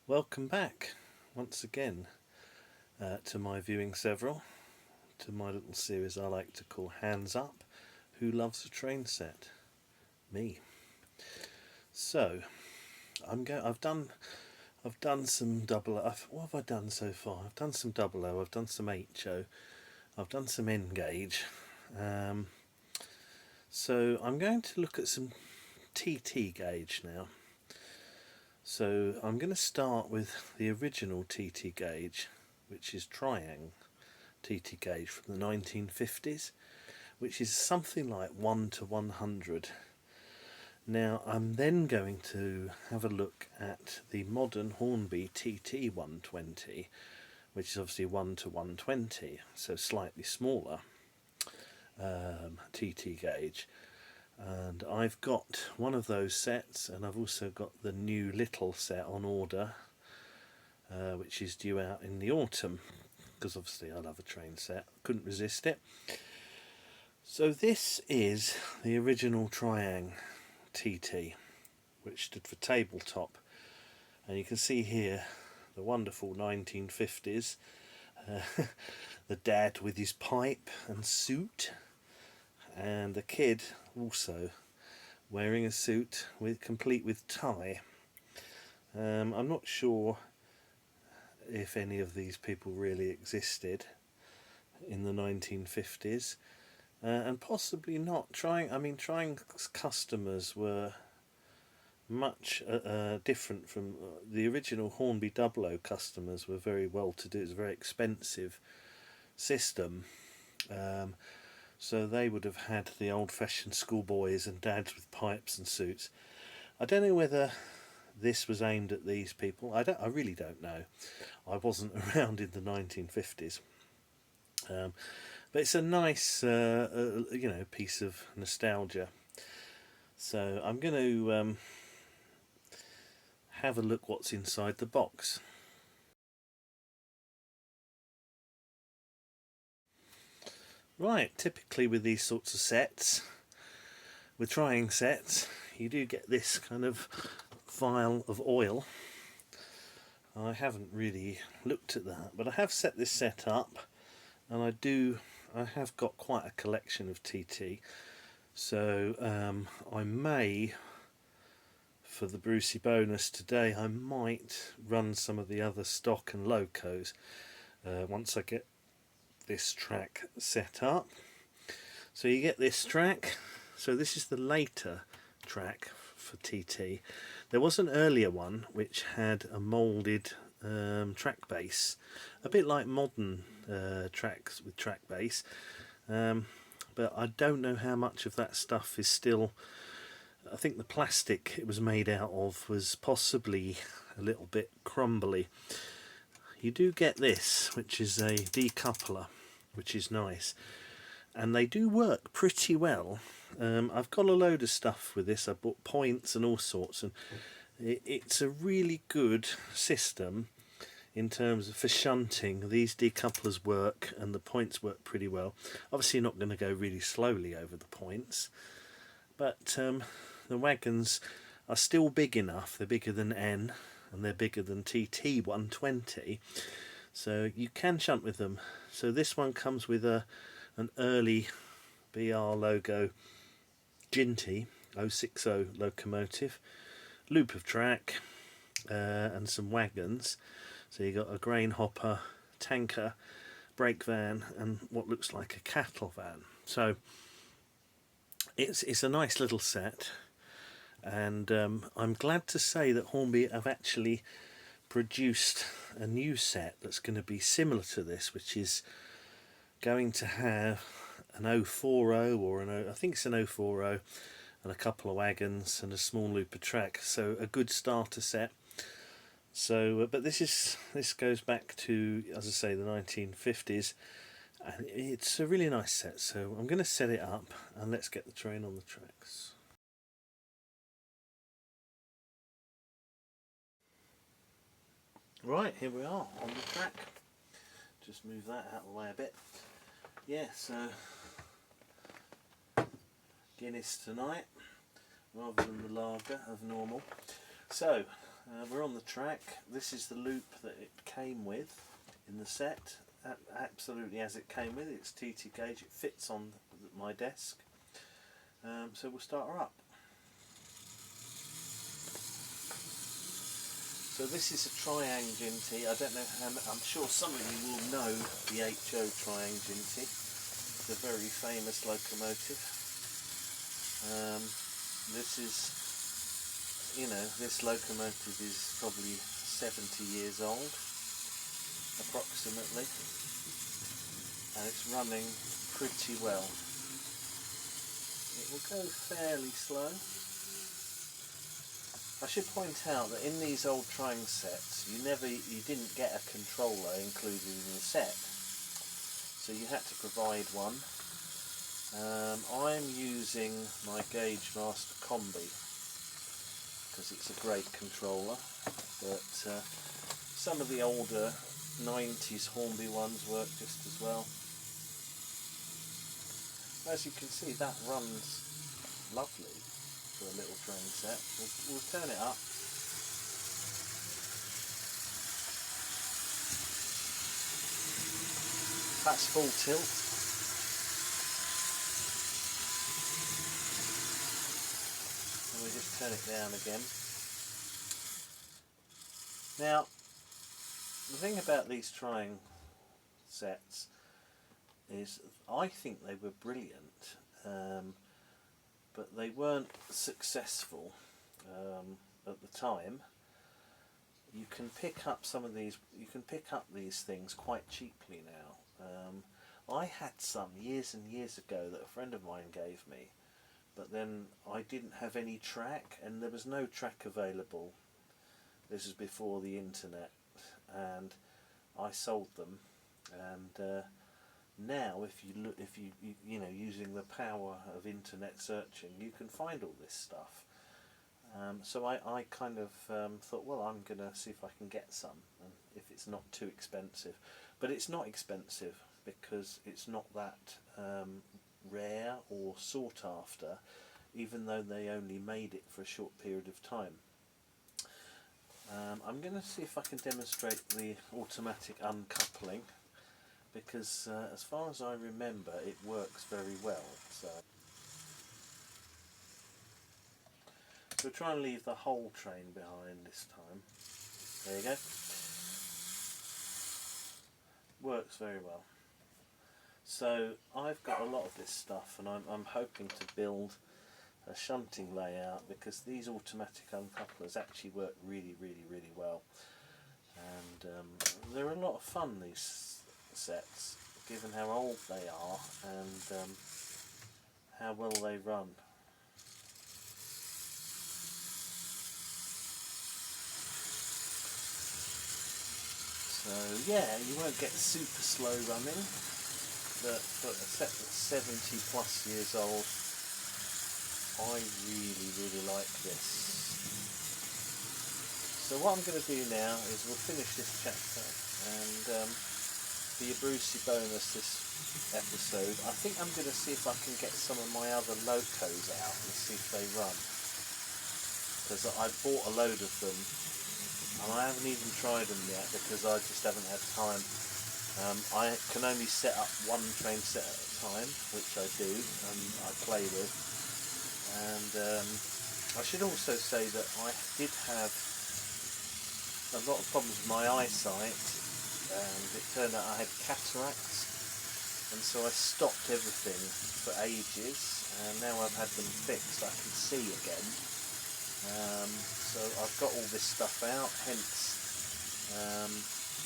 Welcome back once again to my viewing several, to my little series I like to call Hands Up, Who Loves a Train Set? Me. So I've done some double O. What have I done so far? I've done some double O, I've done some HO, I've done some N gauge. So I'm going to look at some TT gauge now. So I'm going to start with the original TT gauge, which is Triang TT gauge from the 1950s, which is something like 1 to 100. Now I'm then going to have a look at the modern Hornby TT 120, which is obviously 1 to 120, so slightly smaller TT gauge. And I've got one of those sets, and I've also got the new little set on order, which is due out in the autumn, because obviously I love a train set, couldn't resist it. So this is the original Triang TT, which stood for tabletop, and you can see here the wonderful 1950s, the dad with his pipe and suit, and the kid also wearing a suit complete with tie. I'm not sure if any of these people really existed in the 1950s, and possibly not. Triang's customers were much different from the original Hornby 00 customers. Were very well to do. It's a very expensive system. So they would have had the old-fashioned schoolboys and dads with pipes and suits. I don't know whether this was aimed at these people. I really don't know. I wasn't around in the 1950s. But it's a nice, piece of nostalgia. So I'm going to have a look what's inside the box. Right, typically with these sorts of sets, with Triang sets, you do get this kind of vial of oil. I haven't really looked at that, but I have set this set up, and I have got quite a collection of TT, so I may, for the Brucie Bonus today, I might run some of the other stock and Locos once I get this track set up. So you get this track. So this is the later track for TT. There was an earlier one which had a moulded track base, a bit like modern tracks with track base, but I don't know how much of that stuff is still. I think the plastic it was made out of was possibly a little bit crumbly. You do get this, which is a decoupler, which is nice, and they do work pretty well. I've got a load of stuff with this. I bought points and all sorts, and it's a really good system in terms of for shunting. These decouplers work, and the points work pretty well. Obviously, you're not going to go really slowly over the points, but the wagons are still big enough. They're bigger than N, and they're bigger than TT 120, so you can shunt with them. So this one comes with an early BR logo Ginty 060 locomotive, loop of track, and some wagons. So you got a grain hopper, tanker, brake van, and what looks like a cattle van. So it's a nice little set, and I'm glad to say that Hornby have actually produced a new set that's going to be similar to this, which is going to have an 040 or I think it's an 040 and a couple of wagons and a small loop of track, so a good starter set. So but this goes back to, as I say, the 1950s, and it's a really nice set. So I'm going to set it up and let's get the train on the tracks. Right, here we are on the track. Just move that out of the way a bit. Yeah, so Guinness tonight rather than the lager of normal. So We're on the track. This is the loop that it came with in the set, absolutely as it came with. It's TT gauge, it fits on my desk. So we'll start her up. So this is a Triang Ginty. I don't know how, I'm sure some of you will know the HO Triang Ginty. It's a very famous locomotive. This is, you know, this locomotive is probably 70 years old, approximately, and it's running pretty well. It will go fairly slow. I should point out that in these old Triang sets, you didn't get a controller included in the set, so you had to provide one. I'm using my Gauge Master Combi because it's a great controller, but some of the older 90s Hornby ones work just as well. As you can see, that runs lovely for a little train set. We'll turn it up. That's full tilt. And we just turn it down again. Now, the thing about these Triang sets is I think they were brilliant, but they weren't successful at the time. You can pick up some of these. You can pick up these things quite cheaply now. I had some years and years ago that a friend of mine gave me, but then I didn't have any track, and there was no track available. This is before the internet, and I sold them. And now, if you know, using the power of internet searching, you can find all this stuff. So I kind of thought, well, I'm going to see if I can get some, and if it's not too expensive. But it's not expensive because it's not that rare or sought after, even though they only made it for a short period of time. I'm going to see if I can demonstrate the automatic uncoupling, because as far as I remember, it works very well. So we'll try and leave the whole train behind this time. There you go. Works very well. So I've got a lot of this stuff, and I'm hoping to build a shunting layout, because these automatic uncouplers actually work really well, and they're a lot of fun, these sets, given how old they are and how well they run. So yeah, you won't get super slow running, but for a set that's 70 plus years old, I really like this. So what I'm going to do now is we'll finish this chapter, and for your Brucie bonus this episode, I think I'm going to see if I can get some of my other Locos out and see if they run, because I bought a load of them and I haven't even tried them yet because I just haven't had time. I can only set up one train set at a time, which I do and I play with. And I should also say that I did have a lot of problems with my eyesight, and it turned out I had cataracts, and so I stopped everything for ages, and now I've had them fixed, I can see again. So I've got all this stuff out, hence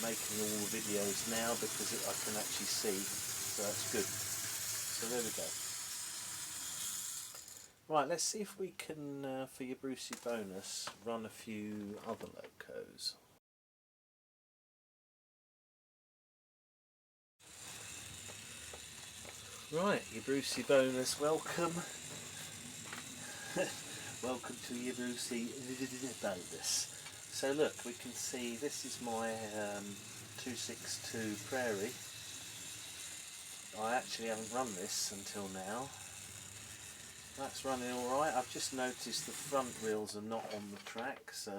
making all the videos now, because I can actually see, so that's good. So there we go. Right, let's see if we can, for your Brucie bonus, run a few other Locos. Right, your Brucie bonus, welcome. Welcome to your Brucie bonus. So look, we can see this is my 262 Prairie. I actually haven't run this until now. That's running alright. I've just noticed the front wheels are not on the track, so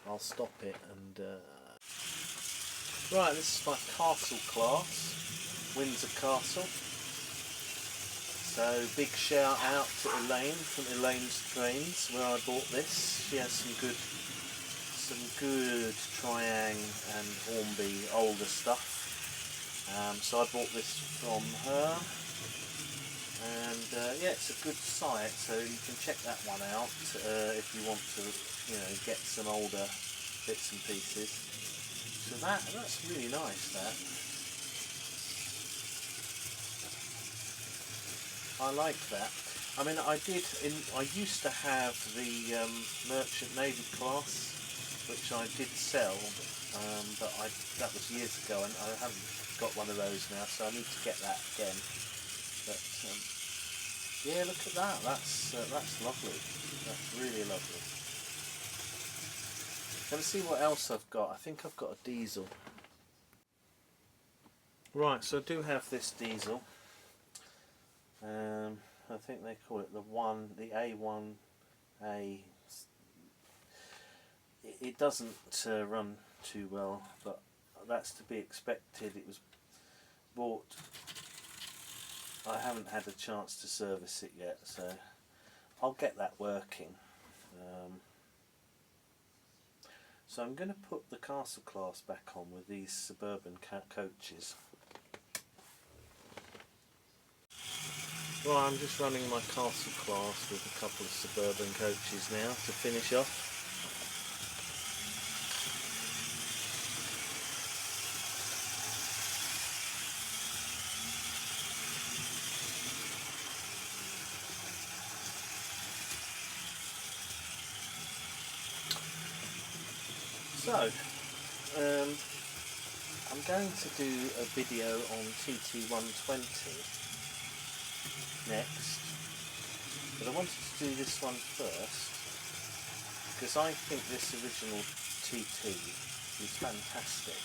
I'll stop it and right, this is my castle class, Windsor Castle. So big shout out to Elaine from Elaine's Trains, where I bought this. She has some good Triang and Hornby older stuff. So I bought this from her, and yeah, it's a good site, so you can check that one out if you want to, get some older bits and pieces. So that's really nice. I like that. I mean, I used to have the Merchant Navy class, which I did sell, but that was years ago, and I haven't got one of those now, so I need to get that again. But yeah, look at that. That's lovely. That's really lovely. Let's see what else I've got. I think I've got a diesel. Right, so I do have this diesel. I think they call it the A1A. It doesn't run too well, but that's to be expected. It was bought. I haven't had a chance to service it yet, so I'll get that working. So I'm going to put the Castle class back on with these suburban coaches. Well, I'm just running my Castle class with a couple of suburban coaches now to finish off. So, I'm going to do a video on TT120 next, but I wanted to do this one first because I think this original TT is fantastic,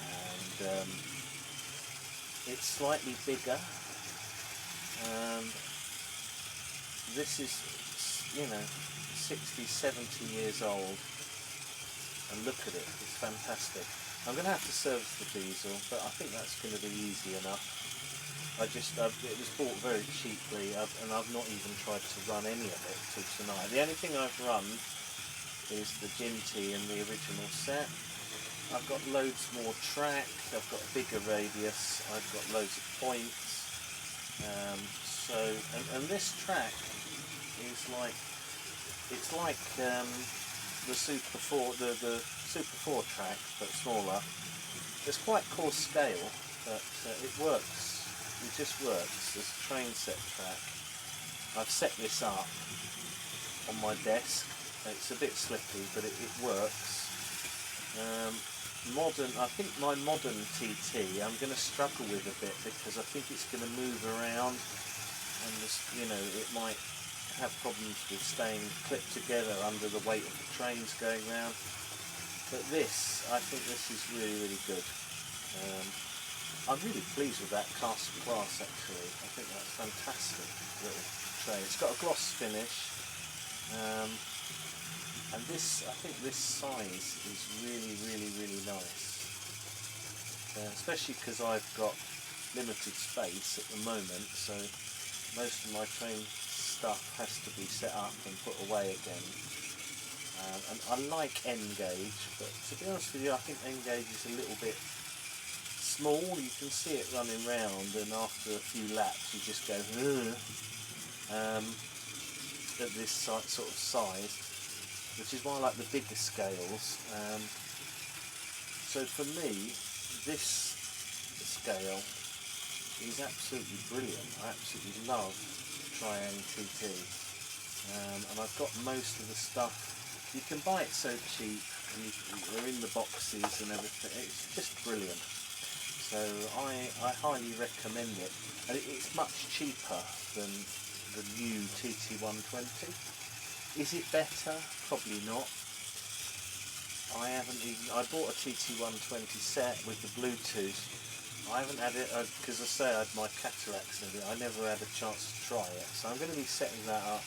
and it's slightly bigger. This is 60-70 years old, and look at it, it's fantastic. I'm going to have to service the diesel, but I think that's going to be easy enough. It was bought very cheaply, and I've not even tried to run any of it till tonight. The only thing I've run is the Ginty and the original set. I've got loads more track, I've got a bigger radius, I've got loads of points. And this track is like, it's like the Super 4, the Super 4 track, but smaller. It's quite coarse scale, but it works. It just works. There's a train set track. I've set this up on my desk. It's a bit slippy, but it works. I think my modern TT I'm going to struggle with a bit because I think it's going to move around, and it might have problems with staying clipped together under the weight of the trains going round. But I think this is really, really good. I'm really pleased with that Castle class actually. I think that's a fantastic little train. It's got a gloss finish, and I think this size is really, really, really nice. Especially because I've got limited space at the moment, so most of my train stuff has to be set up and put away again. And I like N-gauge, but to be honest with you, I think N-gauge is a little bit small. You can see it running round, and after a few laps you just go at this sort of size, which is why I like the bigger scales. So for me, this scale is absolutely brilliant. I absolutely love Triang TT, and I've got most of the stuff. You can buy it so cheap, and they're in the boxes and everything. It's just brilliant. So I highly recommend it, and it's much cheaper than the new TT120. Is it better? Probably not. I bought a TT120 set with the Bluetooth. I haven't had it because I had my cataracts and everything. I never had a chance to try it, so I'm going to be setting that up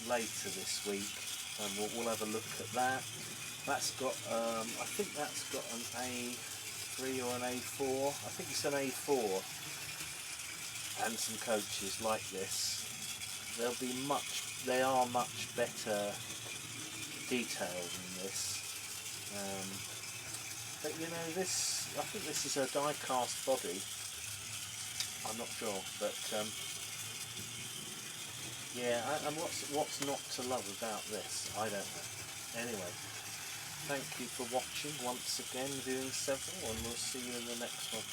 later this week. and we'll have a look at that. That's got, I think that's got an A3 or an A4. I think it's an A4, and some coaches like this. They are much better detailed than this. But you know, this, I think this is a die-cast body. I'm not sure, but yeah, and what's not to love about this? I don't know. Anyway, thank you for watching once again, viewing several, and we'll see you in the next one.